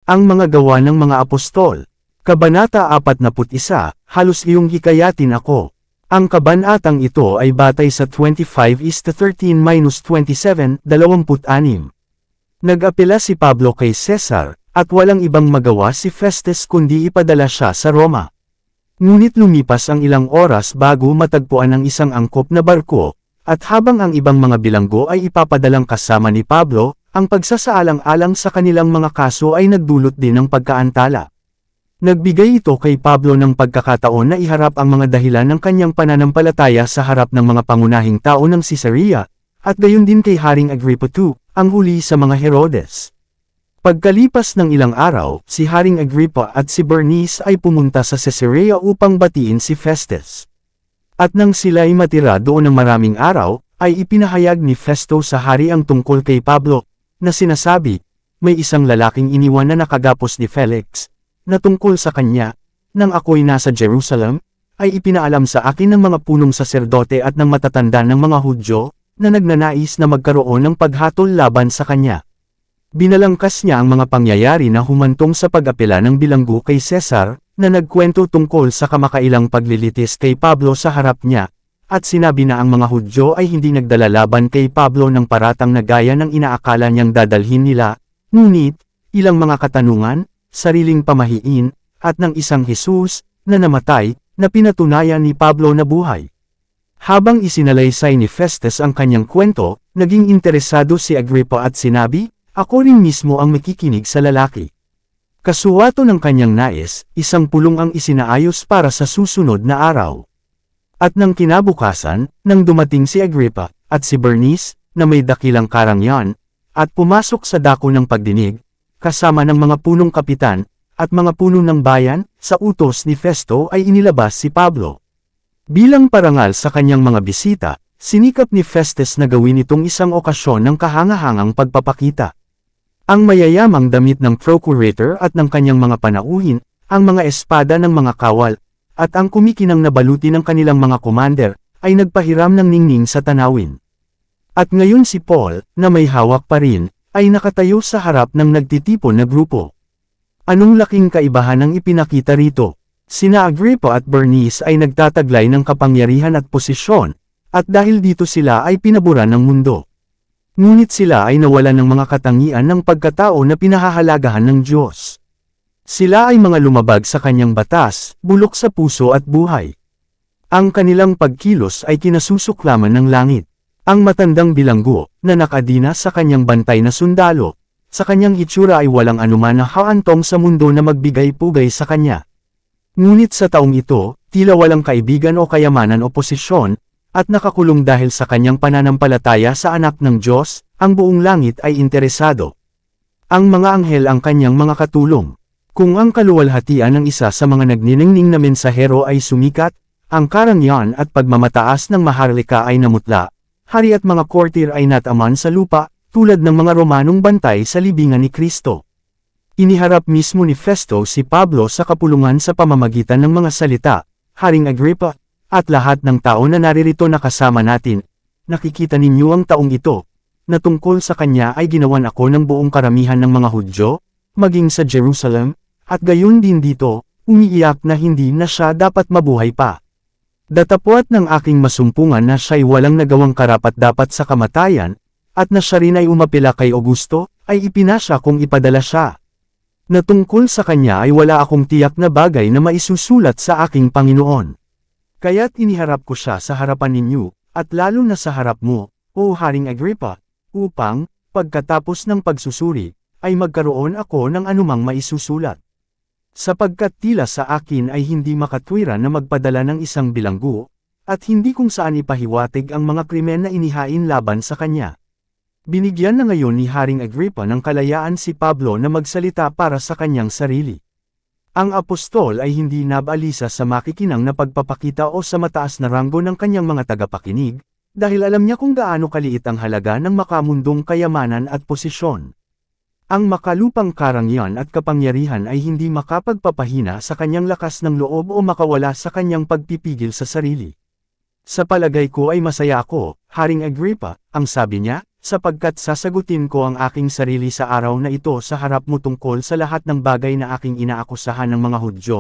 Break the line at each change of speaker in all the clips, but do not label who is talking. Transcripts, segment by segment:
Ang mga gawa ng mga apostol. Kabanata 41, halos iyong hikayatin ako. Ang kabanatang ito ay batay sa 25:13-27, 26. Nag-apela si Pablo kay Cesar, at walang ibang magawa si Festus kundi ipadala siya sa Roma. Ngunit lumipas ang ilang oras bago matagpuan ang isang angkop na barko, at habang ang ibang mga bilanggo ay ipapadalang kasama ni Pablo, ang pagsasaalang-alang sa kanilang mga kaso ay nagdulot din ng pagkaantala. Nagbigay ito kay Pablo ng pagkakataon na iharap ang mga dahilan ng kanyang pananampalataya sa harap ng mga pangunahing tao ng Caesarea, at gayon din kay Haring Agrippa II, ang huli sa mga Herodes. Pagkalipas ng ilang araw, si Haring Agrippa at si Bernice ay pumunta sa Caesarea upang batiin si Festus. At nang sila'y matira doon ng maraming araw, ay ipinahayag ni Festo sa hari ang tungkol kay Pablo, na sinasabi, may isang lalaking iniwan na nakagapos ni Felix, na tungkol sa kanya, nang ako'y nasa Jerusalem, ay ipinaalam sa akin ng mga punong saserdote at ng matatanda ng mga Hudyo, na nagnanais na magkaroon ng paghatol laban sa kanya. Binalangkas niya ang mga pangyayari na humantong sa pag-apela ng bilanggo kay Cesar, na nagkwento tungkol sa kamakailang paglilitis kay Pablo sa harap niya, at sinabi na ang mga Hudyo ay hindi nagdala laban kay Pablo ng paratang na gaya ng inaakala niyang dadalhin nila, ngunit, ilang mga katanungan, sariling pamahiin, at ng isang Jesus, na namatay, na pinatunayan ni Pablo na buhay. Habang isinalaysay ni Festus ang kanyang kwento, naging interesado si Agrippa at sinabi, ako rin mismo ang makikinig sa lalaki. Kasuwato ng kanyang nais, isang pulong ang isinaayos para sa susunod na araw. At nang kinabukasan, nang dumating si Agrippa, at si Bernice, na may dakilang karangyan, at pumasok sa dako ng pagdinig, kasama ng mga punong kapitan, at mga puno ng bayan, sa utos ni Festo ay inilabas si Pablo. Bilang parangal sa kanyang mga bisita, sinikap ni Festus na gawin itong isang okasyon ng kahangahangang pagpapakita. Ang mayayamang damit ng procurator at ng kanyang mga panauhin, ang mga espada ng mga kawal, at ang kumikinang na baluti ng kanilang mga commander, ay nagpahiram ng ningning sa tanawin. At ngayon si Paul, na may hawak pa rin, ay nakatayo sa harap ng nagtitipon na grupo. Anong laking kaibahan ang ipinakita rito? Sina Agrippa at Bernice ay nagtataglay ng kapangyarihan at posisyon, at dahil dito sila ay pinaburan ng mundo. Ngunit sila ay nawalan ng mga katangian ng pagkatao na pinahahalagahan ng Diyos. Sila ay mga lumabag sa kanyang batas, bulok sa puso at buhay. Ang kanilang pagkilos ay kinasusuklaman ng langit. Ang matandang bilanggo, na nakadina sa kanyang bantay na sundalo, sa kanyang itsura ay walang anuman na haantong sa mundo na magbigay-pugay sa kanya. Ngunit sa taong ito, tila walang kaibigan o kayamanan o posisyon, at nakakulong dahil sa kanyang pananampalataya sa anak ng Diyos, ang buong langit ay interesado. Ang mga anghel ang kanyang mga katulong. Kung ang kaluwalhatian ng isa sa mga nagniningning na mensahero ay sumikat, ang karangyan at pagmamataas ng maharlika ay namutla, hari at mga kortir ay nataman sa lupa, tulad ng mga Romanong bantay sa libingan ni Kristo. Iniharap mismo ni Festo si Pablo sa kapulungan sa pamamagitan ng mga salita, Haring Agrippa, at lahat ng tao na naririto na kasama natin, nakikita ninyo ang taong ito, na tungkol sa kanya ay ginawan ako ng buong karamihan ng mga Hudyo, maging sa Jerusalem, at gayon din dito, umiiyak na hindi na siya dapat mabuhay pa. Datapwat ng aking masumpungan na siya'y walang nagawang karapat-dapat sa kamatayan, at na siya rin ay umapela kay Augusto, ay ipinasya kung ipadala siya. Na tungkol sa kanya ay wala akong tiyak na bagay na maisusulat sa aking Panginoon. Kaya't iniharap ko siya sa harapan ninyo, at lalo na sa harap mo, o Haring Agrippa, upang, pagkatapos ng pagsusuri, ay magkaroon ako ng anumang maisusulat. Sapagkat tila sa akin ay hindi makatwiran na magpadala ng isang bilanggo, at hindi kung saan ipahiwatig ang mga krimen na inihain laban sa kanya. Binigyan na ngayon ni Haring Agrippa ng kalayaan si Pablo na magsalita para sa kanyang sarili. Ang apostol ay hindi nabalisa sa makikinang na pagpapakita o sa mataas na ranggo ng kanyang mga tagapakinig, dahil alam niya kung gaano kaliit ang halaga ng makamundong kayamanan at posisyon. Ang makalupang karangyan at kapangyarihan ay hindi makapagpapahina sa kanyang lakas ng loob o makawala sa kanyang pagpipigil sa sarili. Sa palagay ko ay masaya ako, Haring Agrippa, ang sabi niya, sapagkat sasagutin ko ang aking sarili sa araw na ito sa harap mo tungkol sa lahat ng bagay na aking inaakusahan ng mga Hudyo,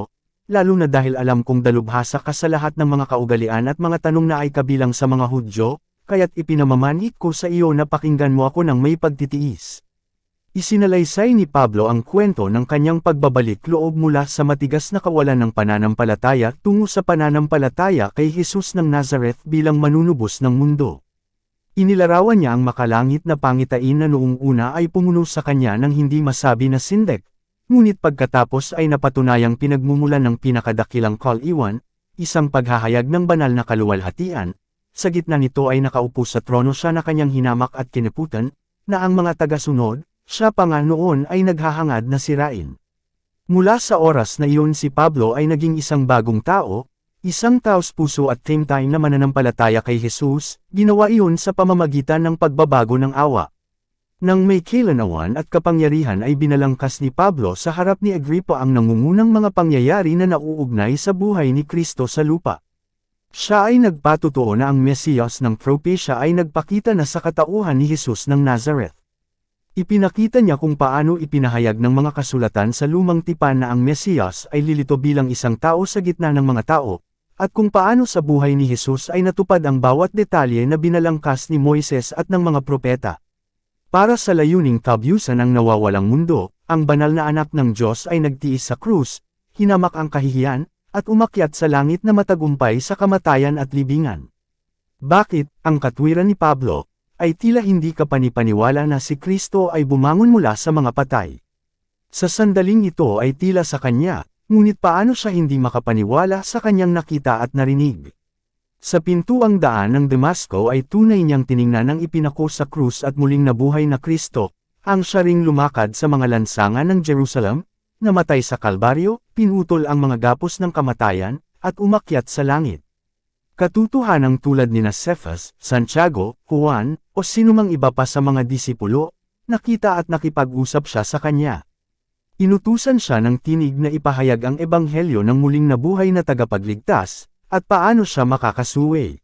lalo na dahil alam kong dalubhasa ka sa lahat ng mga kaugalian at mga tanong na ay kabilang sa mga Hudyo, kaya't ipinamamanhik ko sa iyo na pakinggan mo ako ng may pagtitiis. Isinalaysay ni Pablo ang kwento ng kanyang pagbabalik loob mula sa matigas na kawalan ng pananampalataya tungo sa pananampalataya kay Jesus ng Nazareth bilang manunubos ng mundo. Inilarawan niya ang makalangit na pangitain na noong una ay pumuno sa kanya ng hindi masabi na sindek, ngunit pagkatapos ay napatunayang pinagmumulan ng pinakadakilang kaliwan, isang paghahayag ng banal na kaluwalhatian. Sa gitna nito ay nakaupo sa trono siya na kanyang hinamak at kiniputan, na ang mga tagasunod, siya pa nga noon ay naghahangad na sirain. Mula sa oras na iyon si Pablo ay naging isang bagong tao, isang taos puso at same time na mananampalataya kay Jesus, ginawa iyon sa pamamagitan ng pagbabago ng awa. Nang may kailanawan at kapangyarihan ay binalangkas ni Pablo sa harap ni Agripa ang nangungunang mga pangyayari na nauugnay sa buhay ni Kristo sa lupa. Siya ay nagpatotoo na ang Mesiyas ng propesya ay nagpakita na sa katauhan ni Jesus ng Nazareth. Ipinakita niya kung paano ipinahayag ng mga kasulatan sa lumang tipan na ang Mesiyas ay lilito bilang isang tao sa gitna ng mga tao, at kung paano sa buhay ni Jesus ay natupad ang bawat detalye na binalangkas ni Moises at ng mga propeta. Para sa layuning tabyusan ang nawawalang mundo, ang banal na anak ng Diyos ay nagtiis sa krus, hinamak ang kahihiyan, at umakyat sa langit na matagumpay sa kamatayan at libingan. Bakit, ang katwiran ni Pablo, ay tila hindi kapanipaniwala na si Kristo ay bumangon mula sa mga patay. Sa sandaling ito ay tila sa kanya, ngunit paano siya hindi makapaniwala sa kanyang nakita at narinig? Sa pintuang daan ng Damasco ay tunay niyang tiningnan ang ipinako sa krus at muling nabuhay na Kristo, ang siya ring lumakad sa mga lansangan ng Jerusalem, namatay sa Kalbaryo, pinutol ang mga gapos ng kamatayan, at umakyat sa langit. Katotohanang tulad ni Cephas, Santiago, Juan, o sinumang iba pa sa mga disipulo, nakita at nakipag-usap siya sa kanya. Inutusan siya ng tinig na ipahayag ang ebanghelyo ng muling nabuhay na tagapagligtas, at paano siya makakasuway.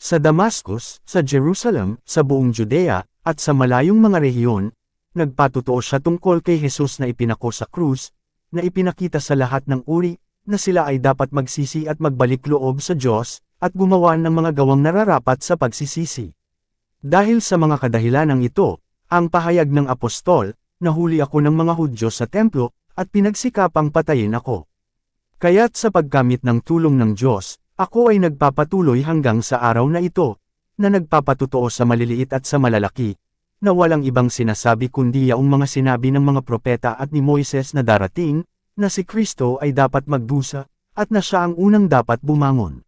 Sa Damascus, sa Jerusalem, sa buong Judea, at sa malayong mga rehiyon, nagpatotoo siya tungkol kay Jesus na ipinako sa krus, na ipinakita sa lahat ng uri, na sila ay dapat magsisi at magbalik loob sa Diyos, at gumawa ng mga gawang nararapat sa pagsisisi. Dahil sa mga kadahilanang ito, ang pahayag ng apostol, nahuli ako ng mga Hudyo sa templo, at pinagsikapang patayin ako. Kaya't sa paggamit ng tulong ng Diyos, ako ay nagpapatuloy hanggang sa araw na ito, na nagpapatotoo sa maliliit at sa malalaki, na walang ibang sinasabi kundi yaong mga sinabi ng mga propeta at ni Moises na darating, na si Kristo ay dapat magdusa, at na siya ang unang dapat bumangon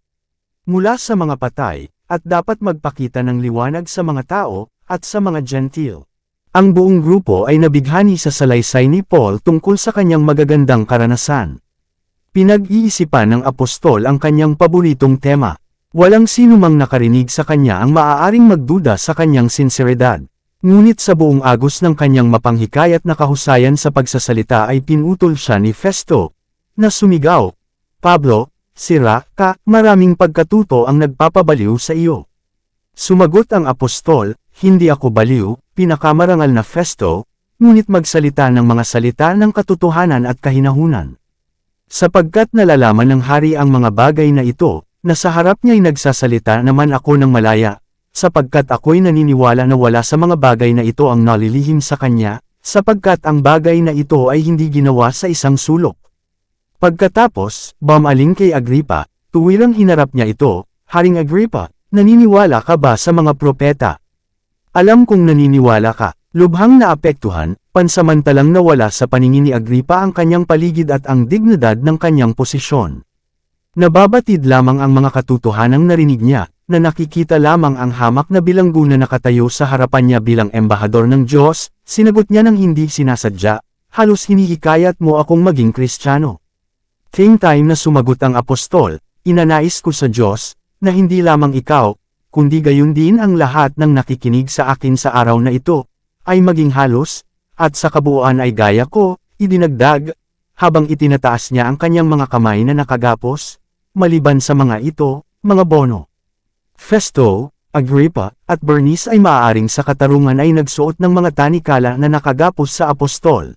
mula sa mga patay, at dapat magpakita ng liwanag sa mga tao, at sa mga Gentil. Ang buong grupo ay nabighani sa salaysay ni Paul tungkol sa kanyang magagandang karanasan. Pinag-iisipan ng apostol ang kanyang paboritong tema. Walang sinumang nakarinig sa kanya ang maaaring magduda sa kanyang sinseridad. Ngunit sa buong agos ng kanyang mapanghikayat na kahusayan sa pagsasalita ay pinutol siya ni Festo, na sumigaw, "Pablo, sira ka, maraming pagkatuto ang nagpapabaliw sa iyo." Sumagot ang apostol, "Hindi ako baliw, pinakamarangal na Festo, ngunit magsalita ng mga salita ng katotohanan at kahinahunan. Sapagkat nalalaman ng hari ang mga bagay na ito, na sa harap niya'y nagsasalita naman ako ng malaya, sapagkat ako'y naniniwala na wala sa mga bagay na ito ang nalilihim sa kanya, sapagkat ang bagay na ito ay hindi ginawa sa isang sulok." Pagkatapos, bumaling kay Agripa, tuwirang hinarap niya ito, "Haring Agripa, naniniwala ka ba sa mga propeta?" "Alam kong naniniwala ka." Lubhang naapektuhan, pansamantalang nawala sa paningin ni Agripa ang kanyang paligid at ang dignidad ng kanyang posisyon. Nababatid lamang ang mga katotohanang narinig niya, na nakikita lamang ang hamak na bilanggo na nakatayo sa harapan niya bilang embahador ng Diyos. Sinagot niya ng hindi sinasadya, "Halos hinihikayat mo akong maging Kristiyano." Same time na sumagot ang apostol, "Inanais ko sa Diyos, na hindi lamang ikaw, kundi gayon din ang lahat ng nakikinig sa akin sa araw na ito, ay maging halos, at sa kabuuan ay gaya ko," idinagdag, habang itinataas niya ang kanyang mga kamay na nakagapos, "Maliban sa mga ito, mga bono." Festo, Agrippa, at Bernice ay maaaring sa katarungan ay nagsuot ng mga tanikala na nakagapos sa apostol.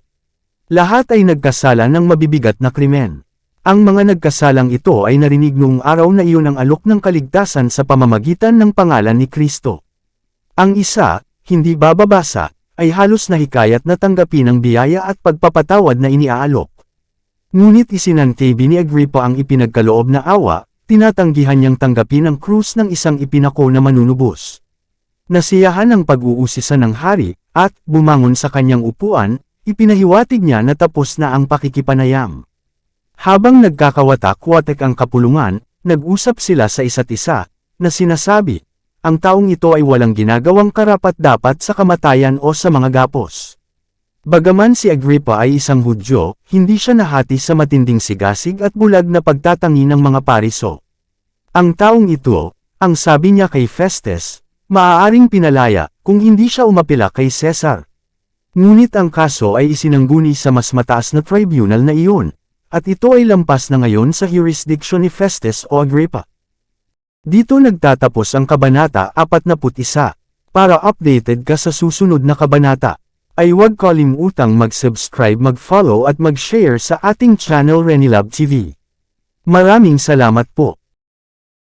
Lahat ay nagkasala ng mabibigat na krimen. Ang mga nagkasalang ito ay narinig noong araw na iyon ang alok ng kaligtasan sa pamamagitan ng pangalan ni Kristo. Ang isa, hindi bababasa, ay halos nahikayat na tanggapin ang biyaya at pagpapatawad na iniaalok. Ngunit isinantabi ni Agrippa ang ipinagkaloob na awa, tinatanggihan niyang tanggapin ang krus ng isang ipinako na manunubos. Nasiyahan ang pag-uusisa ng hari, at, bumangon sa kanyang upuan, ipinahiwatig niya na tapos na ang pakikipanayam. Habang nagkakawatak-watak ang kapulungan, nag-usap sila sa isa't isa, na sinasabi, ang taong ito ay walang ginagawang karapat-dapat sa kamatayan o sa mga gapos. Bagaman si Agrippa ay isang Hudyo, hindi siya nahati sa matinding sigasig at bulag na pagtatangi ng mga pariso. Ang taong ito, ang sabi niya kay Festus, maaaring pinalaya, kung hindi siya umapila kay Caesar. Ngunit ang kaso ay isinangguni sa mas mataas na tribunal na iyon, at ito ay lampas na ngayon sa jurisdiction ni Festus o Agrippa. Dito nagtatapos ang Kabanata 41. Para updated ka sa susunod na kabanata, ay huwag kalimutang mag-subscribe, mag-follow at mag-share sa ating channel Renilab TV. Maraming salamat po.